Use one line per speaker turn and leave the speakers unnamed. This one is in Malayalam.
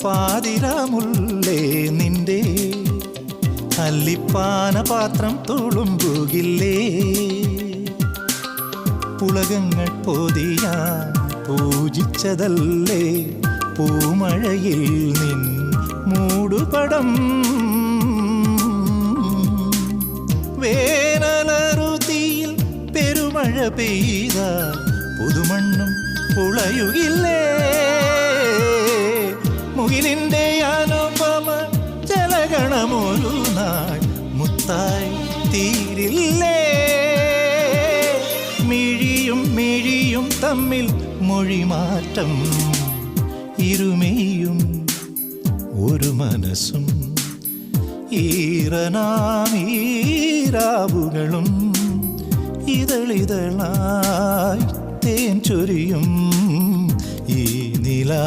പാതിരാമുല്ലേ നിന്റെ അല്ലിപ്പാന പാത്രം തുളുമ്പുകില്ലേ? ഉലകങ്ങൾ പൊതിയാൻ പൂജിച്ചതല്ലേ പൂമഴയിൽ നിൻ മൂടുപടം? വേനലറുതിയിൽ പെരുമഴ പെയ്ത പുതുമണ്ണും പുളയുകില്ലേ? മുകിലിൻ്റെ അനുപമ ജലഗണമൊരു നാൾ മുത്തായി തീരില്ലേ? മിഴിയും തമ്മിൽ മൊഴിമാറ്റം, ഇരുമയും ഒരു മനസ്സും, ഈറനാമീരാവുകളും ഇതളിതളായി തേൻ ചൊരിയും ഈ നിലാ